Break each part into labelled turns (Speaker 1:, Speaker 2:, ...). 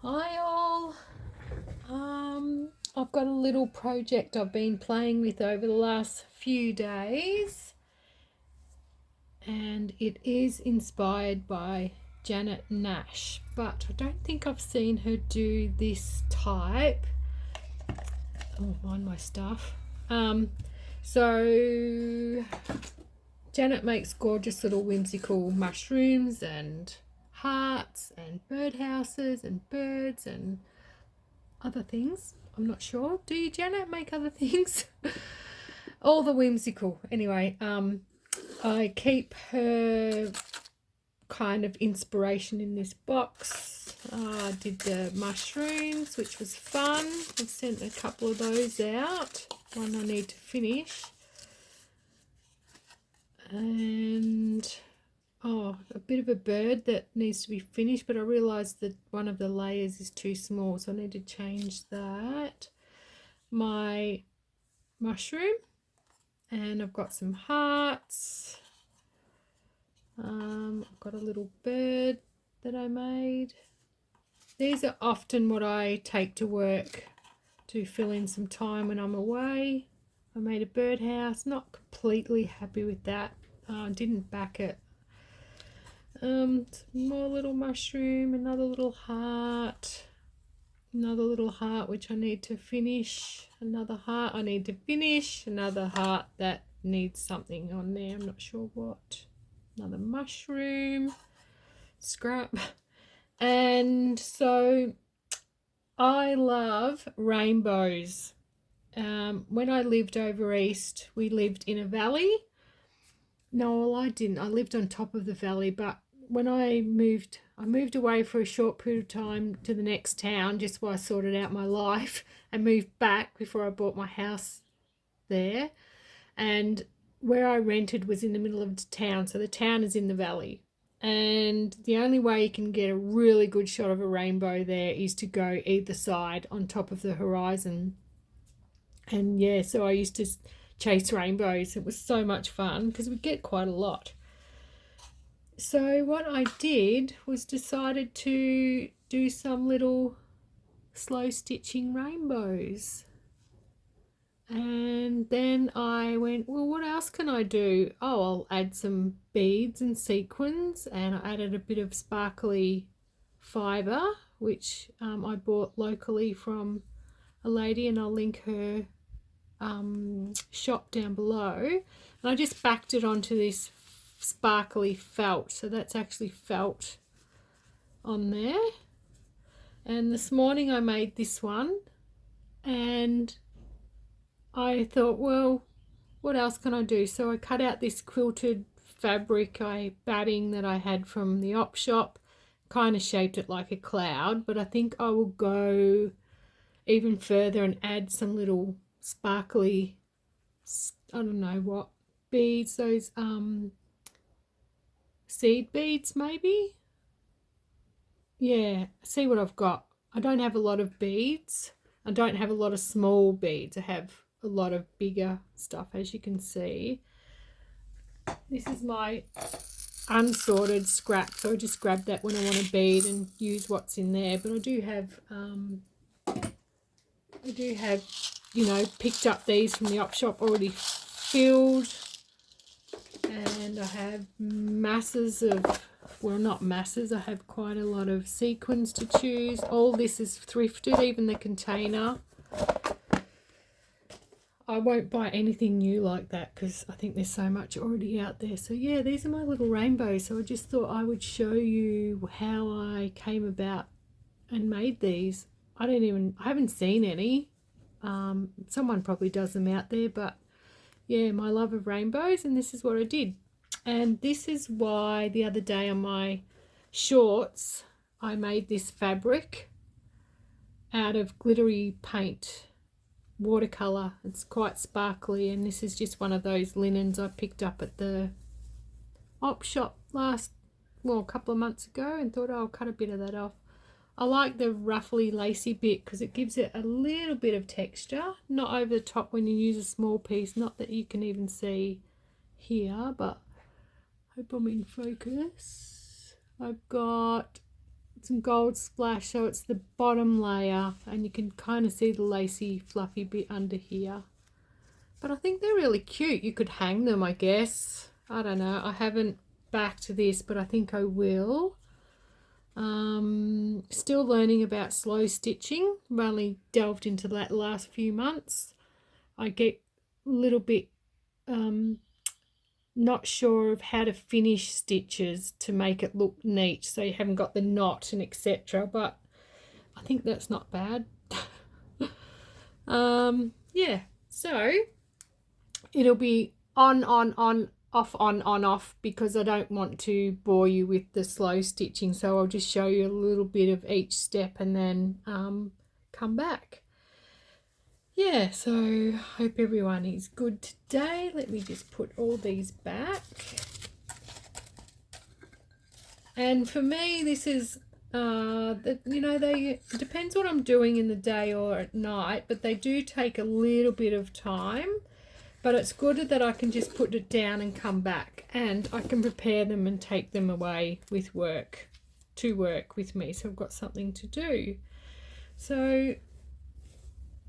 Speaker 1: Hi all. I've got a little project I've been playing with over the last few days, and it is inspired by Janet Nash, but I don't think I've seen her do this type. Oh, mind my stuff. So Janet makes gorgeous little whimsical mushrooms and hearts and birdhouses and birds and other things. I'm not sure. Do you, Janet, make other things? All the whimsical. Anyway, I keep her kind of inspiration in this box. I did the mushrooms, which was fun. I've sent a couple of those out. One I need to finish. And a bit of a bird that needs to be finished, but I realised that one of the layers is too small, so I need to change that. My mushroom, and I've got some hearts. I've got a little bird that I made. These are often what I take to work to fill in some time when I'm away. I made a birdhouse, not completely happy with that. Didn't back it. Some more little mushroom, another little heart, which I need to finish, another heart I need to finish, another heart that needs something on there, I'm not sure what, another mushroom, scrap. And so I love rainbows. When I lived over east, we lived in a valley. No, well, I didn't. I lived on top of the valley, but when I moved away for a short period of time to the next town just while I sorted out my life and moved back before I bought my house there. And where I rented was in the middle of the town, so the town is in the valley. And the only way you can get a really good shot of a rainbow there is to go either side on top of the horizon. And yeah, so I used to chase rainbows. It was so much fun because we get quite a lot. So what I did was decided to do some little slow stitching rainbows. And then I went, well, what else can I do? Oh, I'll add some beads and sequins, and I added a bit of sparkly fibre, which I bought locally from a lady, and I'll link her shop down below. And I just backed it onto this sparkly felt, so that's actually felt on there. And this morning I made this one, and I thought, well, what else can I do? So I cut out this quilted fabric batting that I had from the op shop, kind of shaped it like a cloud, but I think I will go even further and add some little sparkly, I don't know what beads, those seed beads maybe. Yeah, see what I've got. I don't have a lot of beads. I don't have a lot of small beads. I have a lot of bigger stuff, as you can see. This is my unsorted scrap, so I just grab that when I want a bead and use what's in there. But I do have you know, picked up these from the op shop already filled, and I have masses of, well, not masses, I have quite a lot of sequins to choose. All this is thrifted, even the container. I won't buy anything new like that because I think there's so much already out there. So yeah, these are my little rainbows. So I just thought I would show you how I came about and made these. I haven't seen any. Someone probably does them out there, but yeah, my love of rainbows, and this is what I did. And this is why the other day on my shorts I made this fabric out of glittery paint, watercolor. It's quite sparkly, and this is just one of those linens I picked up at the op shop a couple of months ago, and thought, oh, I'll cut a bit of that off. I like the ruffly lacy bit because it gives it a little bit of texture, not over the top when you use a small piece, not that you can even see here, but I hope I'm in focus. I've got some gold splash, so it's the bottom layer, and you can kind of see the lacy fluffy bit under here. But I think they're really cute. You could hang them, I guess. I don't know. I haven't backed this, but I think I will. Still learning about slow stitching. I've only delved into that last few months. I get a little bit not sure of how to finish stitches to make it look neat, so you haven't got the knot and etc. But I think that's not bad. Yeah, so it'll be on, off, on, off, because I don't want to bore you with the slow stitching, so I'll just show you a little bit of each step and then come back. Yeah, so hope everyone is good today. Let me just put all these back. And for me, this is you know, it depends what I'm doing in the day or at night, but they do take a little bit of time. But it's good that I can just put it down and come back, and I can prepare them and take them away with work, to work with me, so I've got something to do. So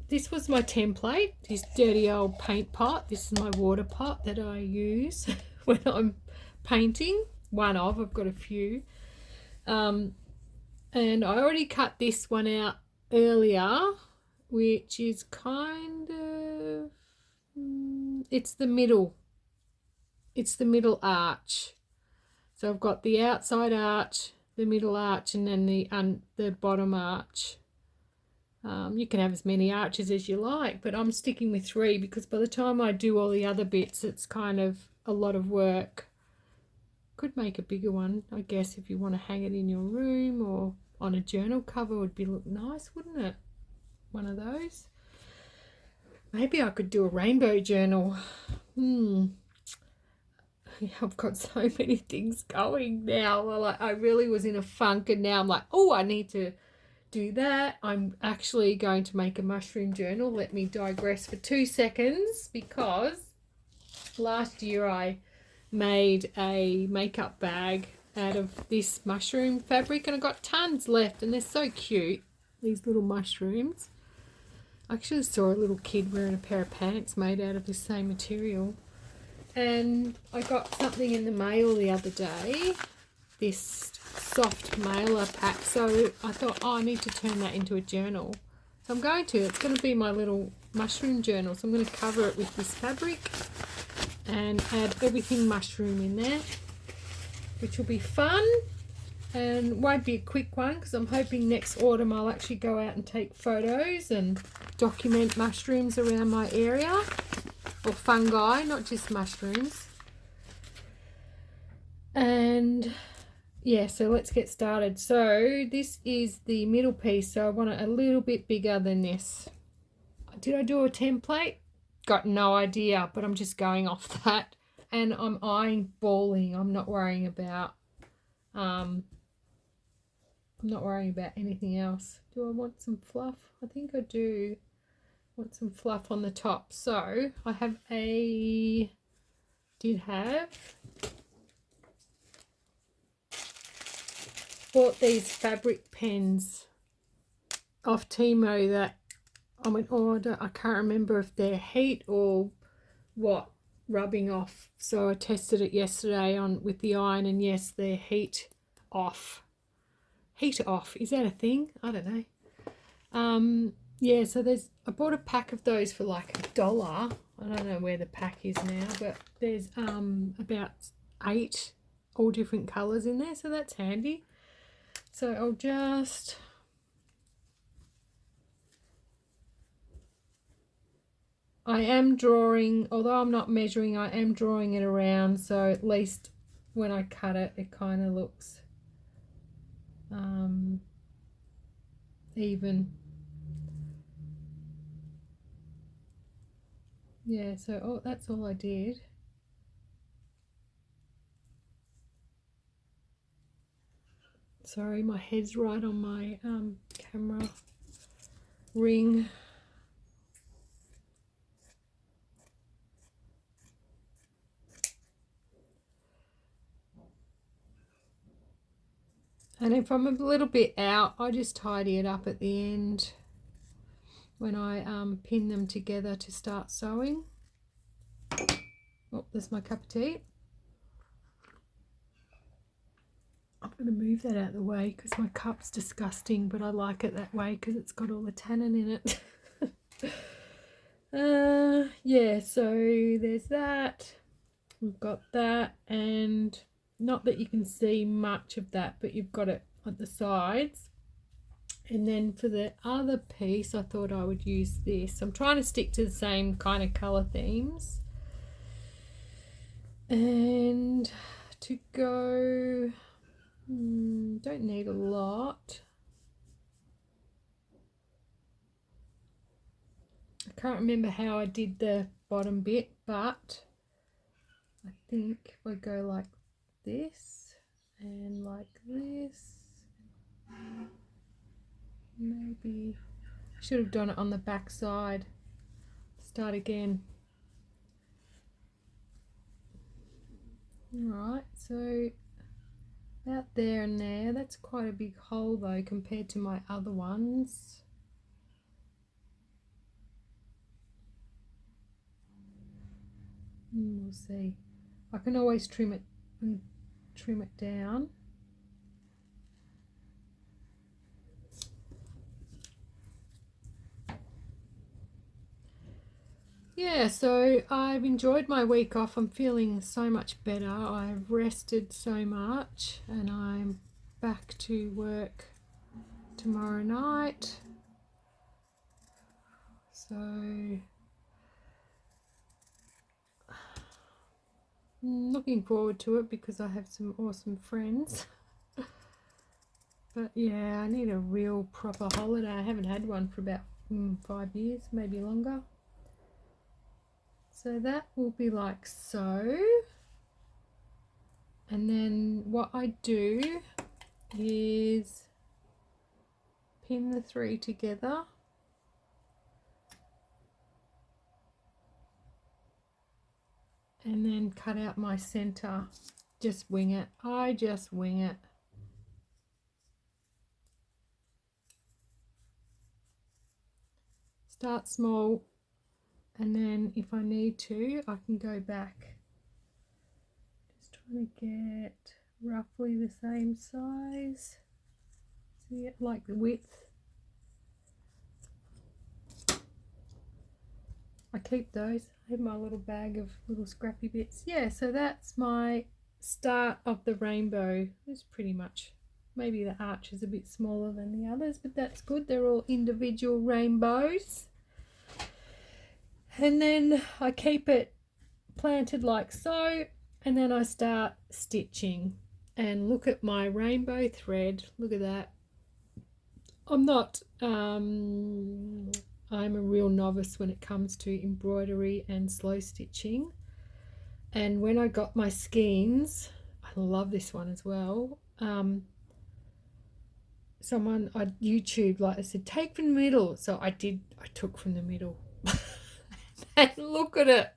Speaker 1: this was my template, this dirty old paint pot. This is my water pot that I use when I'm painting. I've got a few. And I already cut this one out earlier, which is kind of, it's the middle arch. So I've got the outside arch, the middle arch, and then the bottom arch. You can have as many arches as you like, but I'm sticking with 3 because by the time I do all the other bits, it's kind of a lot of work. Could make a bigger one, I guess, if you want to hang it in your room or on a journal cover. Would look nice, wouldn't it? One of those. Maybe I could do a rainbow journal. I've got so many things going now. Like, I really was in a funk, and now I'm like, oh, I need to do that. I'm actually going to make a mushroom journal. Let me digress for 2 seconds, because last year I made a makeup bag out of this mushroom fabric, and I got tons left, and they're so cute, these little mushrooms. I actually saw a little kid wearing a pair of pants made out of this same material. And I got something in the mail the other day, this soft mailer pack, so I thought, oh, I need to turn that into a journal. So I'm going to. It's going to be my little mushroom journal. So I'm going to cover it with this fabric and add everything mushroom in there, which will be fun and won't be a quick one, because I'm hoping next autumn I'll actually go out and take photos and document mushrooms around my area, or fungi, not just mushrooms. And yeah, so let's get started. So this is the middle piece, so I want it a little bit bigger than this. Did I do a template? Got no idea, but I'm just going off that, and I'm eyeballing. I'm not worrying about anything else. Do I want some fluff? I think I do want some fluff on the top. So I bought these fabric pens off Timo that I went, oh, I can't remember if they're heat or what, rubbing off. So I tested it yesterday with the iron, and yes, they're heat off. Heat off, is that a thing? I don't know. Yeah, so I bought a pack of those for like $1. I don't know where the pack is now, but there's about 8 all different colours in there, so that's handy. So I'll just I am drawing, although I'm not measuring, I am drawing it around, so at least when I cut it, it kind of looks even. Yeah, so that's all I did. Sorry, my head's right on my camera ring. And if I'm a little bit out, I just tidy it up at the end when I pin them together to start sewing. Oh, there's my cup of tea. I'm going to move that out of the way because my cup's disgusting, but I like it that way because it's got all the tannin in it. Yeah, so there's that. We've got that, and not that you can see much of that, but you've got it at the sides. And then for the other piece, I thought I would use this. I'm trying to stick to the same kind of colour themes. And to go, don't need a lot. I can't remember how I did the bottom bit, but I think if I go like this and like this, maybe I should have done it on the back side. Start again. Alright, so about there and there. That's quite a big hole though compared to my other ones. We'll see. I can always trim it down. Yeah, so I've enjoyed my week off. I'm feeling so much better. I've rested so much, and I'm back to work tomorrow night. So I'm looking forward to it because I have some awesome friends. But yeah, I need a real proper holiday. I haven't had one for about 5 years, maybe longer. So that will be like so. And then what I do is pin the 3 together. And then cut out my center. Just wing it. I just wing it. Start small. And then if I need to, I can go back. Just trying to get roughly the same size. See it, like the width. I keep those. I have my little bag of little scrappy bits. Yeah, so that's my start of the rainbow. It's pretty much, maybe the arch is a bit smaller than the others, but that's good. They're all individual rainbows. And then I keep it planted like so, and then I start stitching. And look at my rainbow thread. Look at that. I'm a real novice when it comes to embroidery and slow stitching. And when I got my skeins, I love this one as well. Someone on YouTube, like I said, take from the middle. So I did. I took from the middle. And look at it.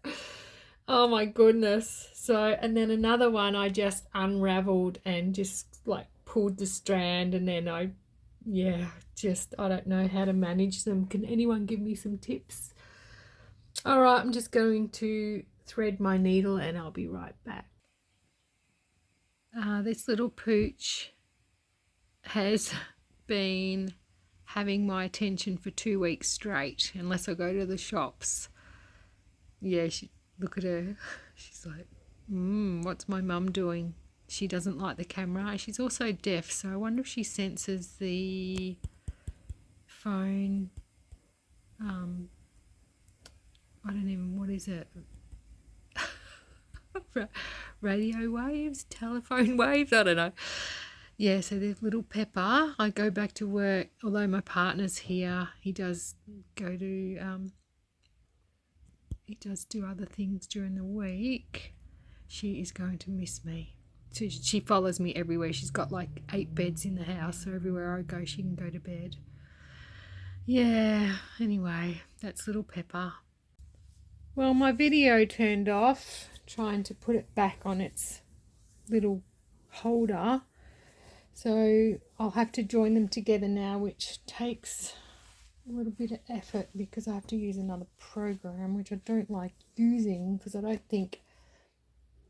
Speaker 1: Oh my goodness. So, and then another one I just unraveled and just like pulled the strand, and then I don't know how to manage them. Can anyone give me some tips? All right, I'm just going to thread my needle and I'll be right back. This little pooch has been having my attention for 2 weeks straight, unless I go to the shops. Yeah, look at her. She's like, what's my mum doing? She doesn't like the camera. She's also deaf, so I wonder if she senses the phone. I don't even, what is it? Radio waves, telephone waves, I don't know. Yeah, so there's little Pepper. I go back to work, although my partner's here. He does go to, he does do other things during the week. She is going to miss me. So she follows me everywhere. She's got like 8 beds in the house, so everywhere I go, she can go to bed. Yeah, anyway, that's little Pepper. Well, my video turned off, trying to put it back on its little holder. So I'll have to join them together now, which takes a little bit of effort because I have to use another program, which I don't like using because I don't think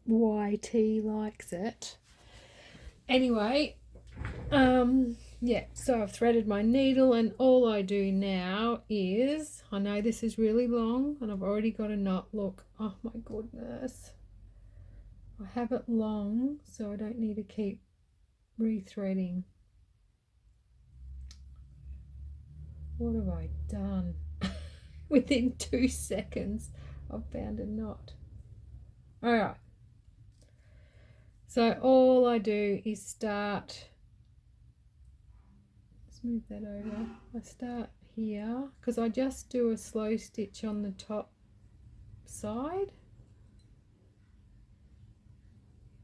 Speaker 1: YT likes it. Anyway, yeah, so I've threaded my needle, and all I do now is, I know this is really long and I've already got a knot. Look, oh my goodness, I have it long so I don't need to keep rethreading. What have I done? Within 2 seconds I've found a knot. All right, so all I do is start, let's move that over. I start here because I just do a slow stitch on the top side,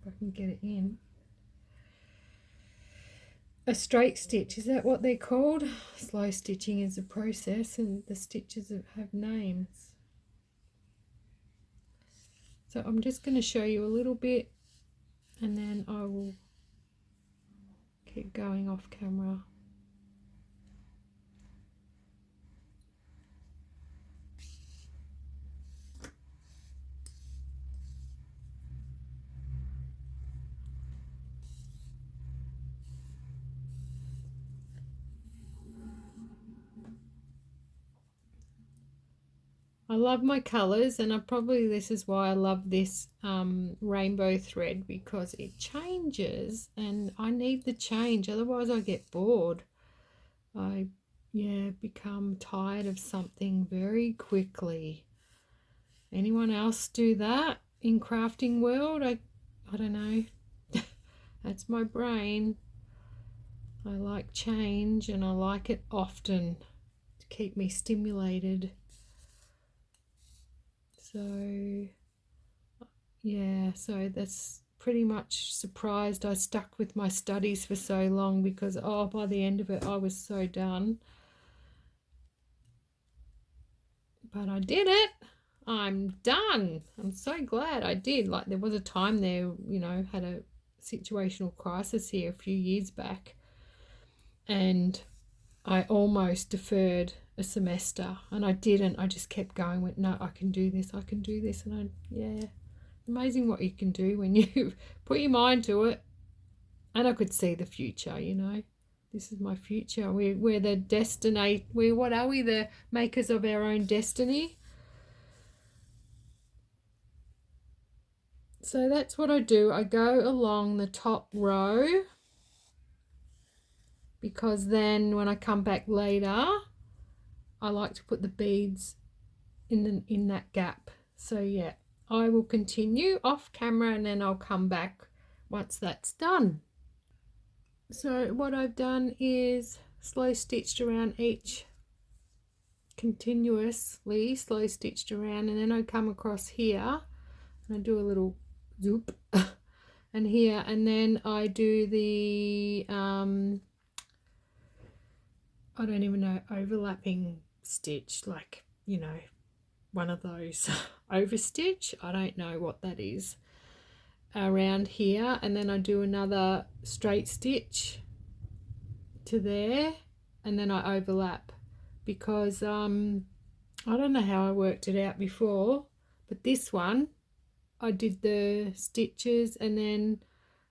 Speaker 1: if I can get it in. A straight stitch, is that what they're called? Slow stitching is a process and the stitches have names. So I'm just going to show you a little bit and then I will keep going off camera. I love my colours, and this is why I love this rainbow thread, because it changes and I need the change, otherwise I get bored. I become tired of something very quickly. Anyone else do that in crafting world? I don't know. That's my brain. I like change and I like it often to keep me stimulated. So yeah, so that's pretty much surprised I stuck with my studies for so long, because by the end of it I was so done. But I did it. I'm done. I'm so glad I did. Like, there was a time there, had a situational crisis here a few years back, and I almost deferred a semester, and I didn't. I just kept going, went, no, I can do this, and amazing what you can do when you put your mind to it. And I could see the future, this is my future. We're the destiny. What are we? The makers of our own destiny. So that's what I do. I go along the top row, because then when I come back later, I like to put the beads in that gap. So yeah, I will continue off camera and then I'll come back once that's done. So what I've done is slow stitched around each, continuously slow stitched around, and then I come across here and I do a little zoop and here, and then I do the I don't even know, overlapping stitch, like, one of those over stitch, I don't know what that is, around here, and then I do another straight stitch to there, and then I overlap, because I don't know how I worked it out before, but this one I did the stitches and then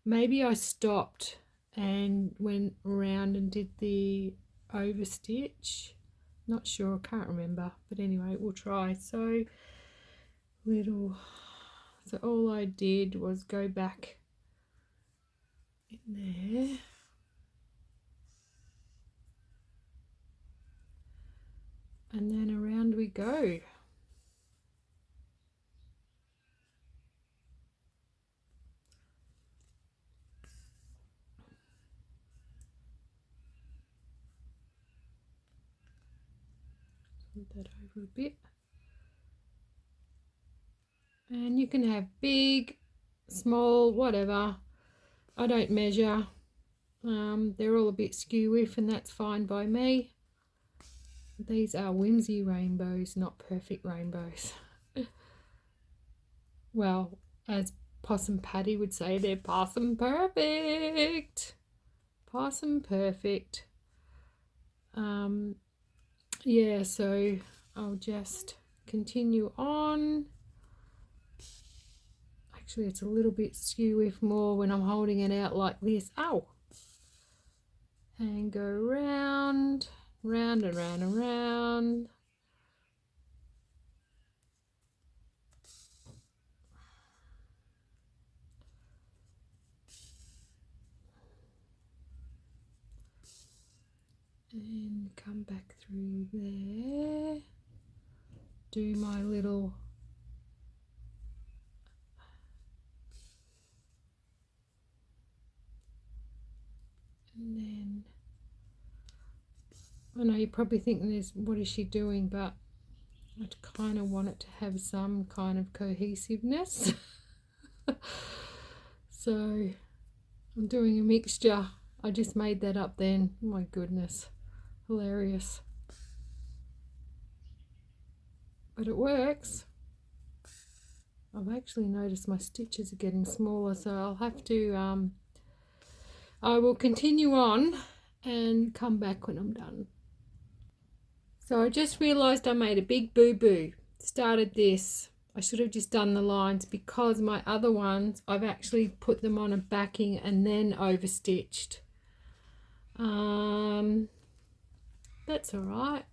Speaker 1: maybe I stopped and went around and did the over stitch, not sure, I can't remember, but anyway, we'll try. So all I did was go back in there and then around we go. Put that over a bit, and you can have big, small, whatever. I don't measure. They're all a bit skew-wiff, and that's fine by me. These are whimsy rainbows, not perfect rainbows. Well, as Possum Patty would say, they're possum perfect. Pass and perfect. Yeah, so I'll just continue on. Actually, it's a little bit skew if more when I'm holding it out like this. Ow! And go round, round and round and round. And come back through there. Do my little and then I know you're probably thinking this, what is she doing? But I kind of want it to have some kind of cohesiveness. So I'm doing a mixture. I just made that up then. Oh my goodness. Hilarious. But it works. I've actually noticed my stitches are getting smaller, so I'll have to, I will continue on and come back when I'm done. So I just realised I made a big boo-boo. Started this. I should have just done the lines because my other ones, I've actually put them on a backing and then overstitched. That's all right.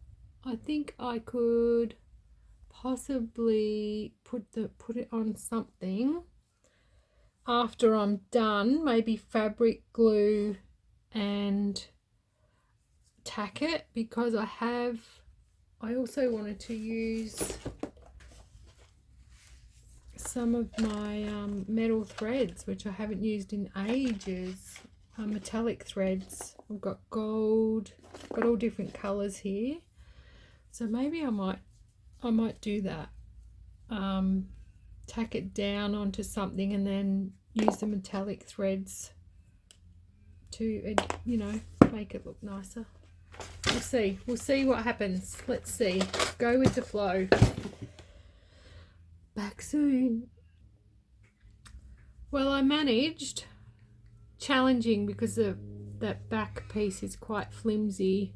Speaker 1: I think I could possibly put it on something after I'm done, maybe fabric glue and tack it, because I also wanted to use some of my metal threads, which I haven't used in ages. Metallic threads. I've got gold, got all different colors here, so maybe I might do that. Tack it down onto something and then use the metallic threads to, you know, make it look nicer. We'll see what happens. Let's see. Go with the flow. Back soon. Well, I managed. Challenging because that back piece is quite flimsy,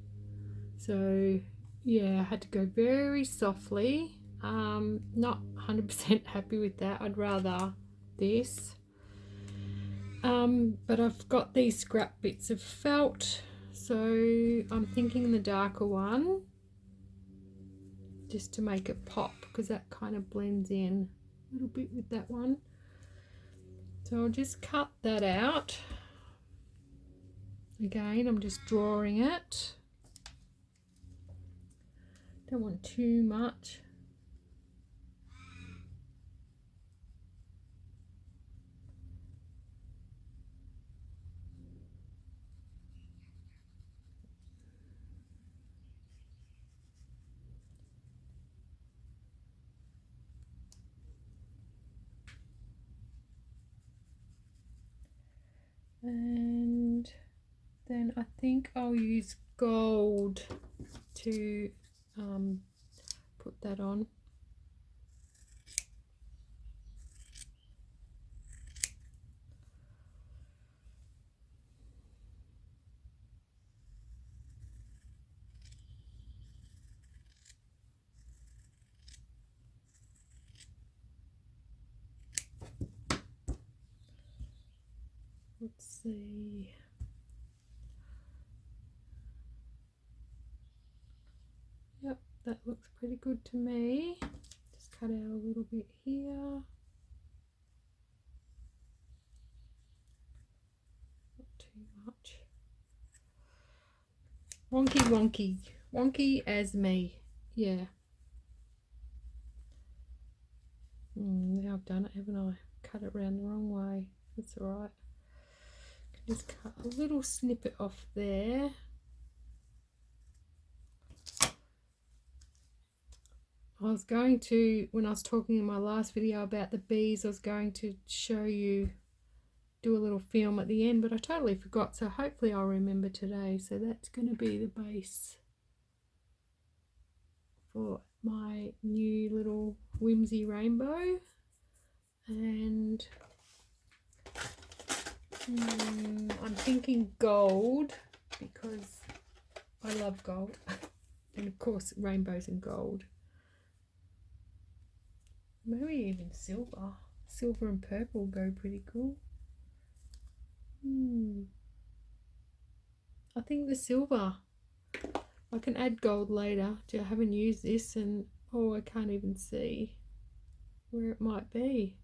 Speaker 1: so yeah, I had to go very softly. Not 100% happy with that. I'd rather this, but I've got these scrap bits of felt, so I'm thinking the darker one just to make it pop, because that kind of blends in a little bit with that one. So I'll just cut that out. Again, I'm just drawing it. Don't want too much. And then I think I'll use gold to put that on. Let's see. Yep, that looks pretty good to me. Just cut out a little bit here. Not too much. Wonky, wonky. Wonky as me. Yeah. Now I've done it, haven't I? Cut it around the wrong way. That's alright. Just cut a little snippet off there. I was going to, when I was talking in my last video about the bees, I was going to show you, do a little film at the end, but I totally forgot, so hopefully I'll remember today. So that's going to be the base for my new little whimsy rainbow. And I'm thinking gold because I love gold. And of course rainbows and gold. Maybe even silver. Silver and purple go pretty cool. I think the silver. I can add gold later. I haven't used this and I can't even see where it might be.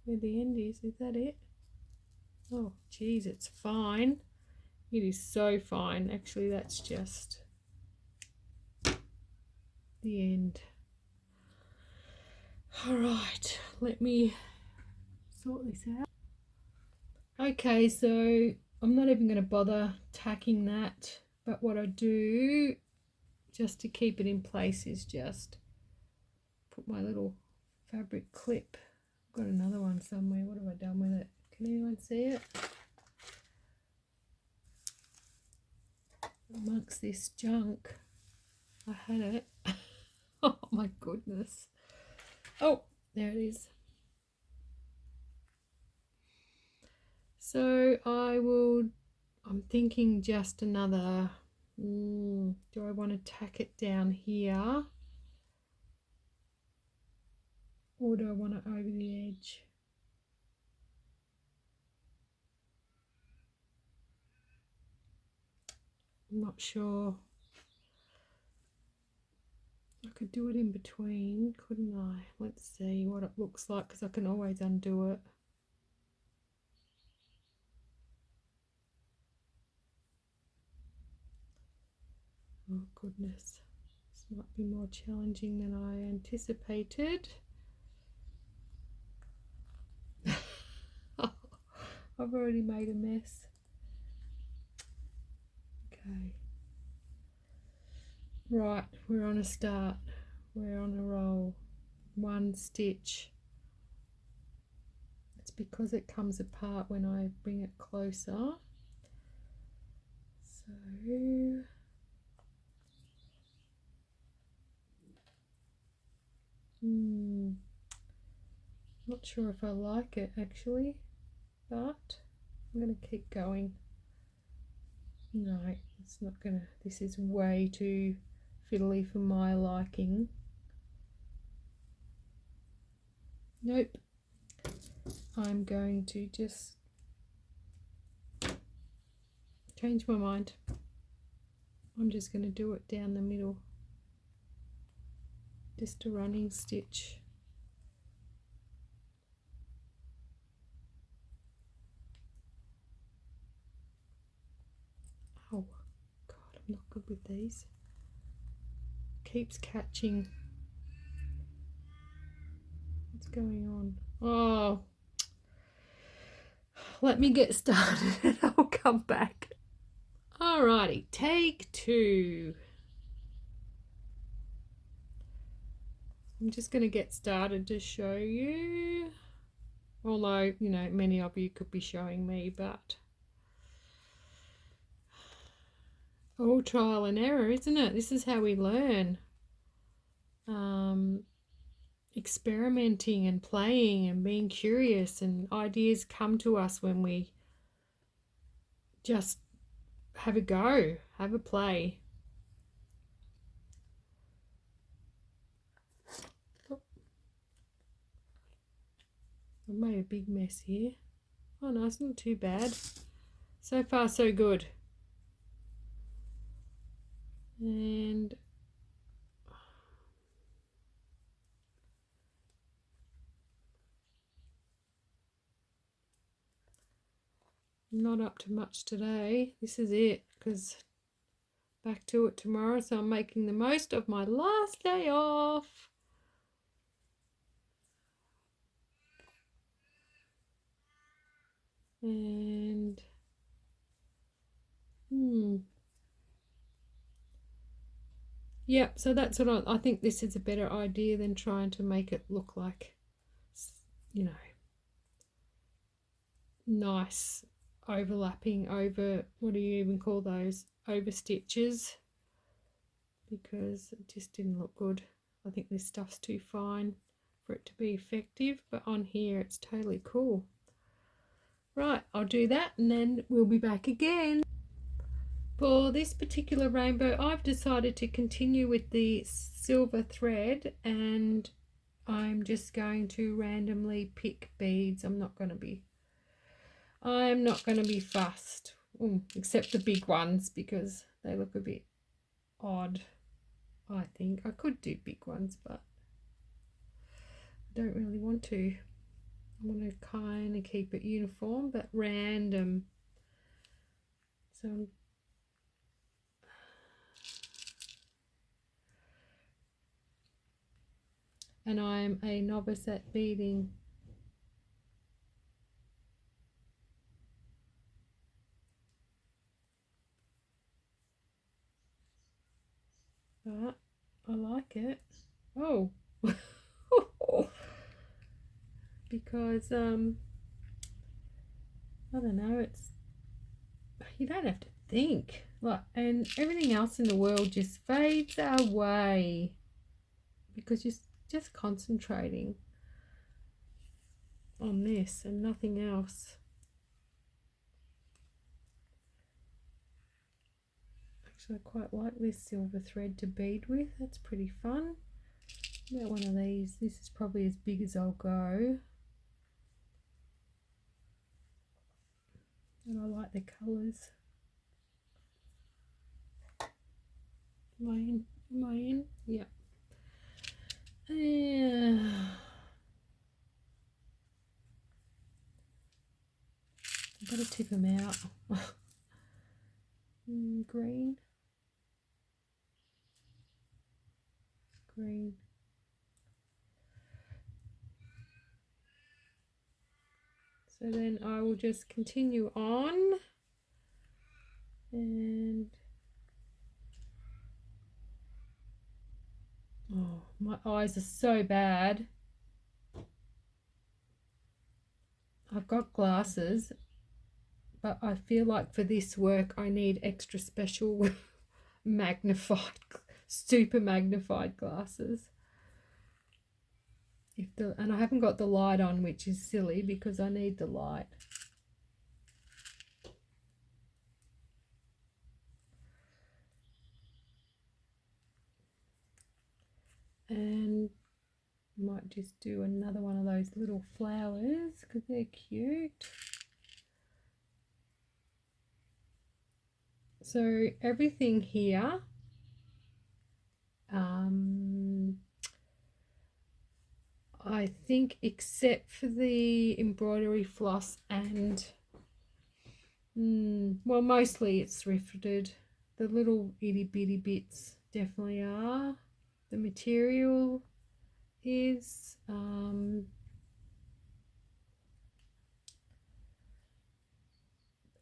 Speaker 1: Where the end is. Is that it? Oh geez, it's fine. It is so fine. Actually, that's just the end. Alright, let me sort this out. Okay, so I'm not even going to bother tacking that, but what I do just to keep it in place is just put my little fabric clip. I've got another one somewhere. What have I done with it? Can anyone see it? Amongst this junk. I had it. Oh my goodness. Oh, there it is. So I'm thinking just another, do I want to tack it down here? Or do I want it over the edge? I'm not sure. I could do it in between, couldn't I? Let's see what it looks like because I can always undo it. Oh goodness, this might be more challenging than I anticipated. I've already made a mess. Okay. Right, we're on a start. We're on a roll. One stitch. It's because it comes apart when I bring it closer. So not sure if I like it actually, but I'm going to keep going. No, it's not going to, this is way too fiddly for my liking. Nope. I'm going to just change my mind. I'm just going to do it down the middle. Just a running stitch. Oh God, I'm not good with these. Keeps catching. What's going on? Oh, let me get started and I'll come back. Alrighty, take two. I'm just going to get started to show you. Although, you know, many of you could be showing me, but all trial and error, isn't it? This is how we learn. Experimenting and playing and being curious, and ideas come to us when we just have a go, have a play. Oh. I've made a big mess here. Oh no, it's not too bad. So far so good. And not up to much today. This is it, because back to it tomorrow, so I'm making the most of my last day off. And yep, so that's what I think this is a better idea than trying to make it look like, you know, nice overlapping over, what do you even call those, over stitches, because it just didn't look good. I think this stuff's too fine for it to be effective, but on here it's totally cool. Right, I'll do that and then we'll be back again. For this particular rainbow, I've decided to continue with the silver thread, and I'm just going to randomly pick beads. I'm not going to be fussed, except the big ones because they look a bit odd. I think I could do big ones, but I don't really want to. I want to kind of keep it uniform but random. So and I'm a novice at beading. But I like it. Oh. Because I don't know, it's, you don't have to think, like, and everything else in the world just fades away because you're just concentrating on this and nothing else. Actually, I quite like this silver thread to bead with. That's pretty fun. About one of these. This is probably as big as I'll go. And I like the colours. Am I in? Am I in? Yeah. Yeah. I've got to tip them out. Green. Green. So then I will just continue on, and oh, my eyes are so bad. I've got glasses, but I feel like for this work I need extra special magnified, super magnified glasses. And I haven't got the light on, which is silly because I need the light. And might just do another one of those little flowers because they're cute. So everything here, I think except for the embroidery floss and well, mostly it's thrifted. The little itty bitty bits definitely are. The material is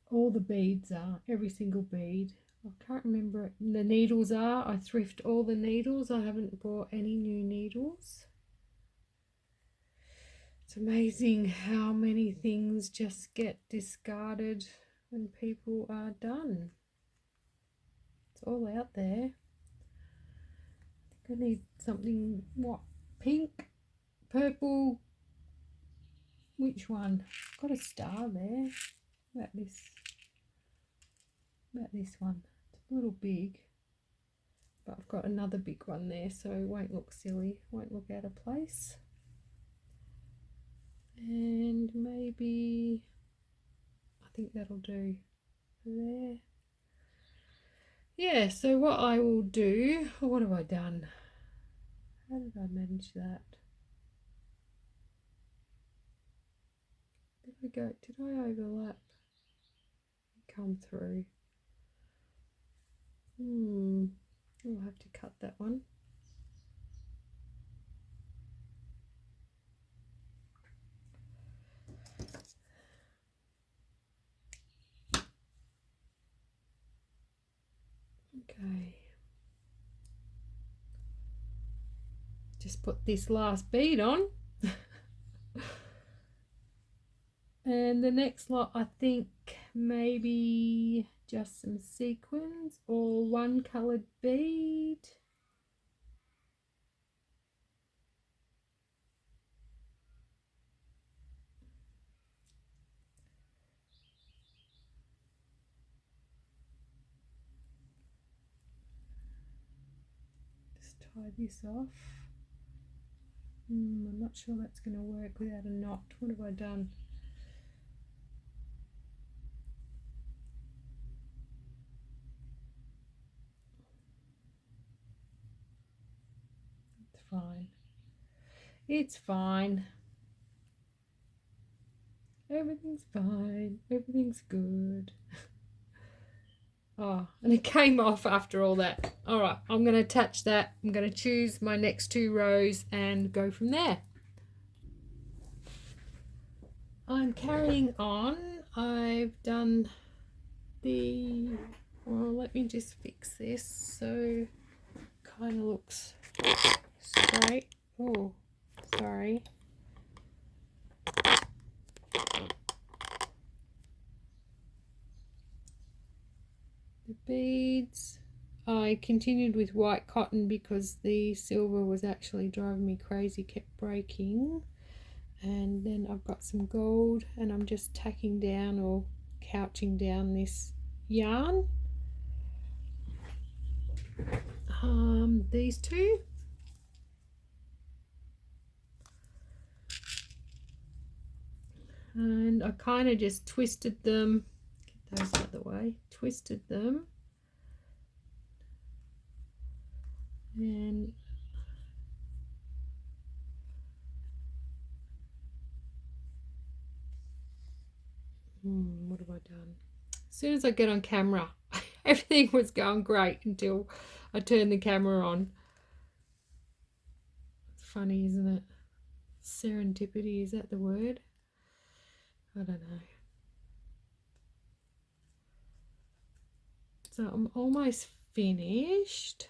Speaker 1: all the beads are, every single bead. I can't remember it. The needles are, I thrift all the needles. I haven't bought any new needles. It's amazing how many things just get discarded when people are done. It's all out there. I think I need something, what, pink, purple, which one? I've got a star there. About this one. It's a little big, but I've got another big one there, so it won't look silly, won't look out of place. And maybe, I think that'll do there. Yeah, so what I will do, what have I done? How did I manage that? Did I overlap? Come through. I'll have to cut that one. Okay. Just put this last bead on. And the next lot, I think maybe just some sequins or one coloured bead. just tie this off. I'm not sure that's going to work without a knot. What have I done? It's fine. It's fine. Everything's fine. Everything's good. Oh, and it came off after all that. All right, I'm going to attach that. I'm going to choose my next 2 rows and go from there. I'm carrying on. I've done the, well, let me just fix this so kind of looks straight. Oh, sorry. The beads, I continued with white cotton because the silver was actually driving me crazy, kept breaking. And then I've got some gold and I'm just tacking down or couching down this yarn. These 2. And I kind of just twisted them, get those out of the way, twisted them, and what have I done? As soon as I get on camera, everything was going great until I turned the camera on. It's funny, isn't it? Serendipity, is that the word? I don't know. So I'm almost finished.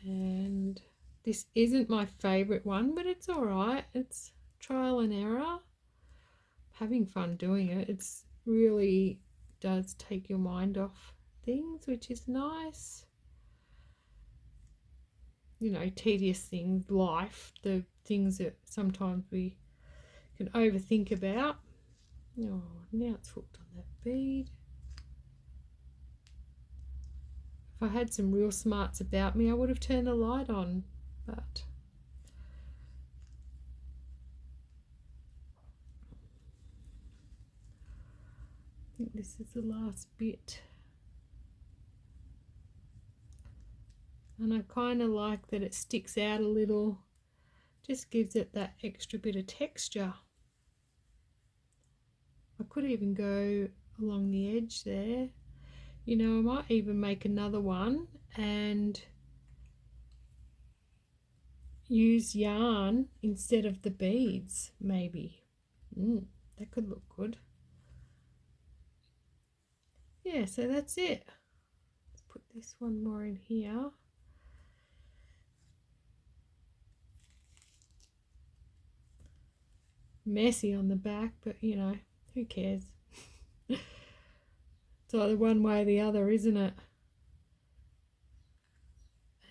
Speaker 1: And this isn't my favorite one, but it's all right. It's trial and error. Having fun doing it. It's really does take your mind off things, which is nice. You know, tedious things, life, the things that sometimes we can overthink about. Oh, now it's hooked on that bead. If I had some real smarts about me, I would have turned the light on, but I think this is the last bit. And I kind of like that it sticks out a little, just gives it that extra bit of texture. I could even go along the edge there. You know, I might even make another one and use yarn instead of the beads, maybe. That could look good. Yeah, so that's it. Let's put this one more in here. Messy on the back, but you know, who cares? It's either one way or the other, isn't it?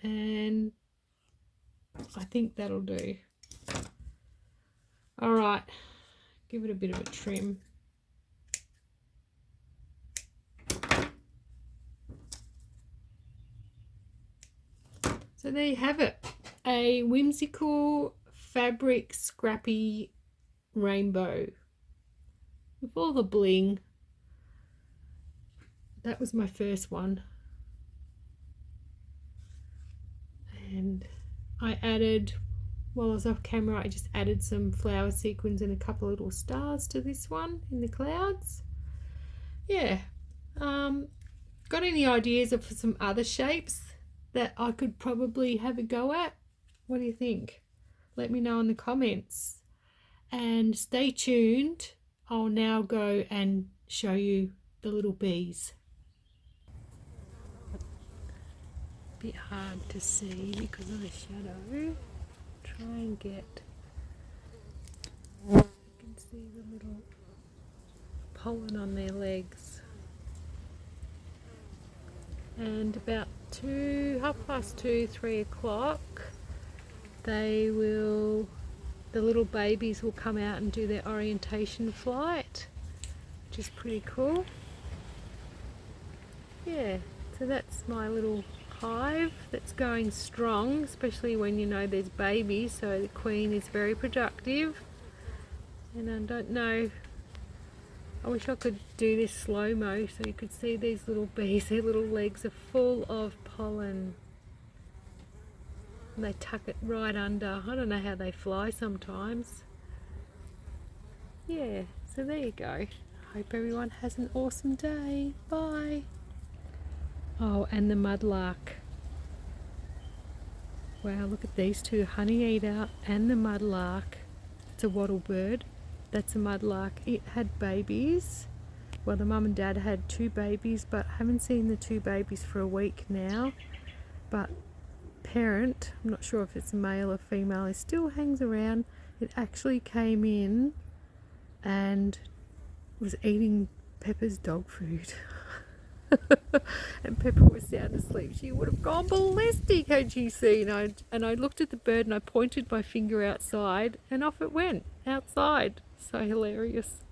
Speaker 1: And I think that'll do. All right, give it a bit of a trim. So there you have it, a whimsical fabric scrappy rainbow with all the bling. That was my first one, and I added, while I was off camera, I just added some flower sequins and a couple of little stars to this one in the clouds. Yeah. Got any ideas for some other shapes that I could probably have a go at? What do you think? Let me know in the comments. And stay tuned. I'll now go and show you the little bees. Bit hard to see because of the shadow. Try and get, you can see the little pollen on their legs. And about 2:30, 3 o'clock, the little babies will come out and do their orientation flight, which is pretty cool. Yeah, So that's my little hive that's going strong, especially when you know there's babies, so the queen is very productive. And I don't know, I wish I could do this slow-mo so you could see these little bees. Their little legs are full of pollen. And they tuck it right under. I don't know how they fly sometimes. Yeah, so there you go. Hope everyone has an awesome day. Bye. Oh, and the mudlark. Wow, look at these two, honey eater and the mudlark. It's a wattle bird. That's a mudlark. It had babies. Well, the mum and dad had 2 babies, but I haven't seen the 2 babies for a week now. But parent, I'm not sure if it's male or female, it still hangs around. It actually came in and was eating Pepper's dog food. And Pepper was sound asleep. She would have gone ballistic had she seen. And I looked at the bird and I pointed my finger outside and off it went, outside. So hilarious.